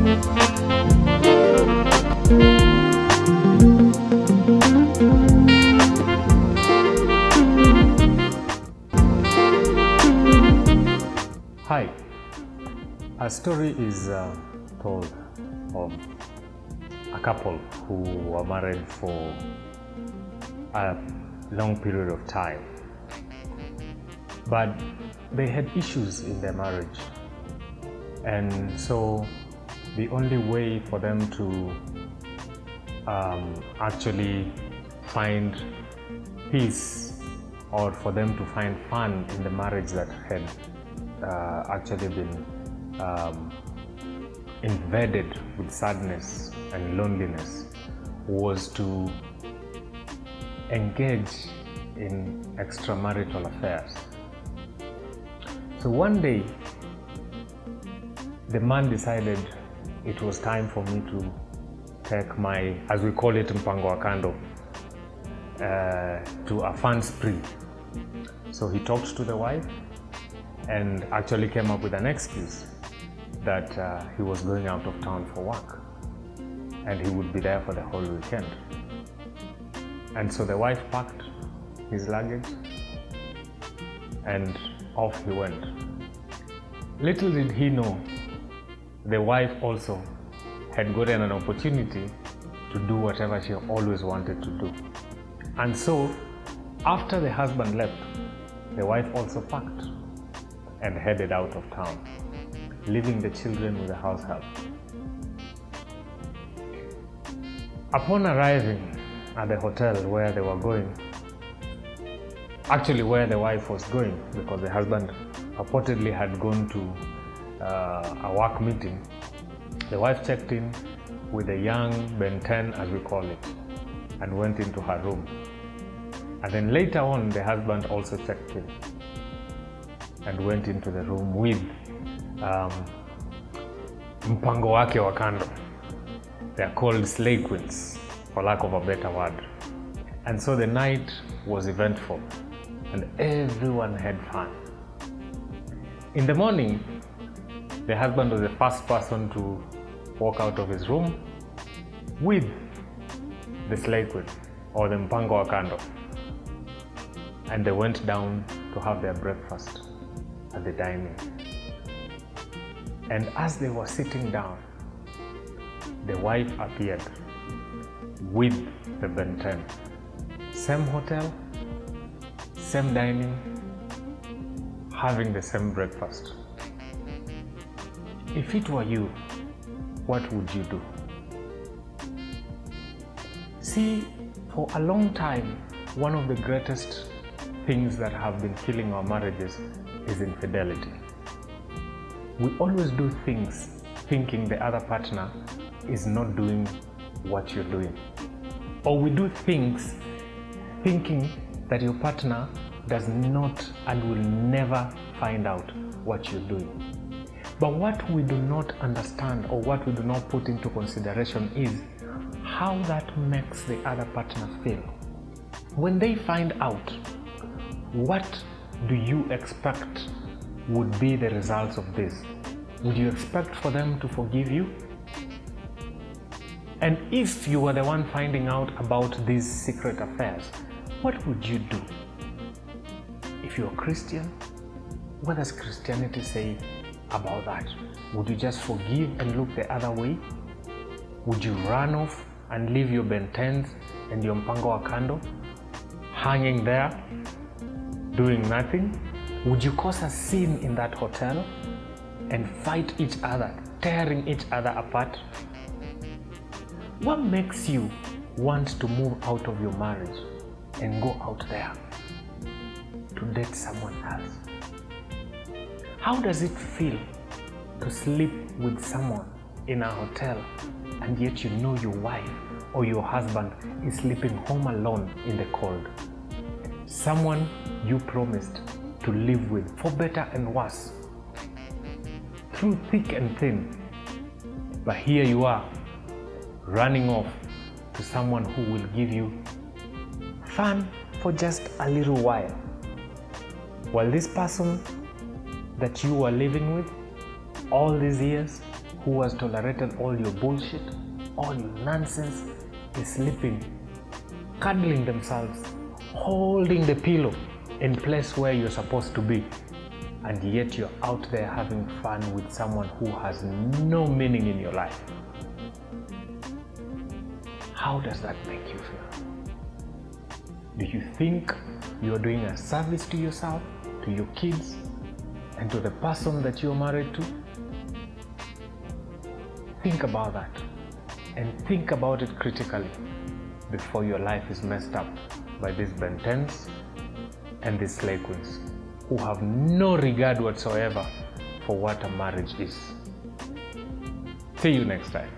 Hi, our story is told of a couple who were married for a long period of time, but they had issues in their marriage, and so the only way for them to actually find peace, or for them to find fun in the marriage that had actually been invaded with sadness and loneliness, was to engage in extramarital affairs. So one day, the man decided it was time for me to take my, as we call it, mpango wa kando, to a fun spree. So he talked to the wife and actually came up with an excuse that he was going out of town for work and he would be there for the whole weekend. And so the wife packed his luggage and off he went. Little did he know, the wife also had gotten an opportunity to do whatever she always wanted to do. And so after the husband left, the wife also packed and headed out of town, leaving the children with the house help. Upon arriving at the hotel where they were going, actually where the wife was going, because the husband purportedly had gone to a work meeting, the wife checked in with a young Ben 10, as we call it, and went into her room. And then later on, the husband also checked in and went into the room with mpango wake wa kando. They are called slay queens, for lack of a better word. And so the night was eventful and everyone had fun. In the morning, the husband was the first person to walk out of his room with the slay queen, or the mpango wa kando. And they went down to have their breakfast at the dining. And as they were sitting down, the wife appeared with the Ben 10. Same hotel, same dining, having the same breakfast. If it were you, what would you do? See, for a long time, one of the greatest things that have been killing our marriages is infidelity. We always do things thinking the other partner is not doing what you're doing. Or we do things thinking that your partner does not and will never find out what you're doing. But what we do not understand, or what we do not put into consideration, is how that makes the other partner feel. When they find out, what do you expect would be the results of this? Would you expect for them to forgive you? And if you were the one finding out about these secret affairs, what would you do? If you're a Christian, what does Christianity say about that? Would you just forgive and look the other way? Would you run off and leave your Ben 10s and your mpango wa kando hanging there, doing nothing? Would you cause a scene in that hotel and fight each other, tearing each other apart? What makes you want to move out of your marriage and go out there to date someone else? How does it feel to sleep with someone in a hotel and yet you know your wife or your husband is sleeping home alone in the cold? Someone you promised to live with for better and worse, through thick and thin. But here you are, running off to someone who will give you fun for just a little while this person that you were living with all these years, who has tolerated all your bullshit, all your nonsense, is sleeping, cuddling themselves, holding the pillow in place where you're supposed to be, and yet you're out there having fun with someone who has no meaning in your life. How does that make you feel? Do you think you're doing a service to yourself, to your kids, and to the person that you're married to? Think about that, and think about it critically before your life is messed up by these Bentens and these slay queens who have no regard whatsoever for what a marriage is. See you next time.